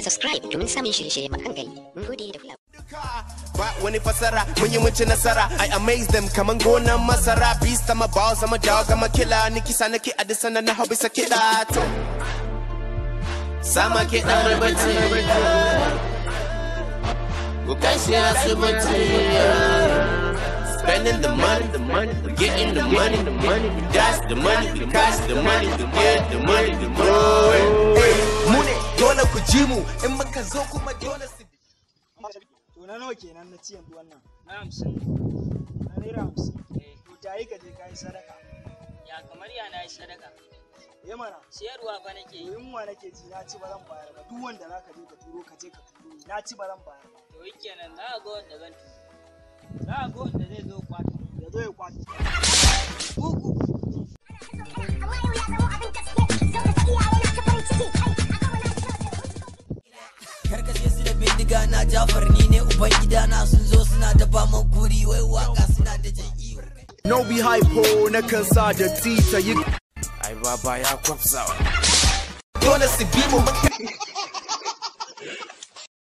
subscribe domin samun shirye-shirye makan gari. Mun gode da kulawa. Ba wani fasara mun yi munci nasara. I amaze them kaman gonan masara. Beast I'm a boss, I'm a dog, I'm a killer. Ni kisa nake a disa na hau bisa kiɗa to. Sama kiɗa mai bacci. Ku kai shi asibiti. Spending the money, getting the money, we dash the money, we cash the money, we get the money, we grow it. Mune, dole ku ji mu, in muka zo kuma dole su bi. To na nawa kenan na ci yanzu wannan? Na 50. Na naira 50. To tayi ka je ka yi sadaka. Ya kamar ya na yi sadaka. Mana. Siyarwa fa nake yi. Yunwa nake ji na ci ba zan bayar ba. Duk wanda zaka je ka turo ka je ka turo. Na ci ba zan bayar ba. To kenan na ga wanda zan turo. Za a ga wanda zai zo kwato. Ya zo ya kwato. Karkashe su da bindiga na Jafar ni ne uban gidana sun zo suna da faman guri wai waka suna da jan iyo. No be hypo na kan sa da tita yi. Ai baba ya kwafsawa. Dole su bi mu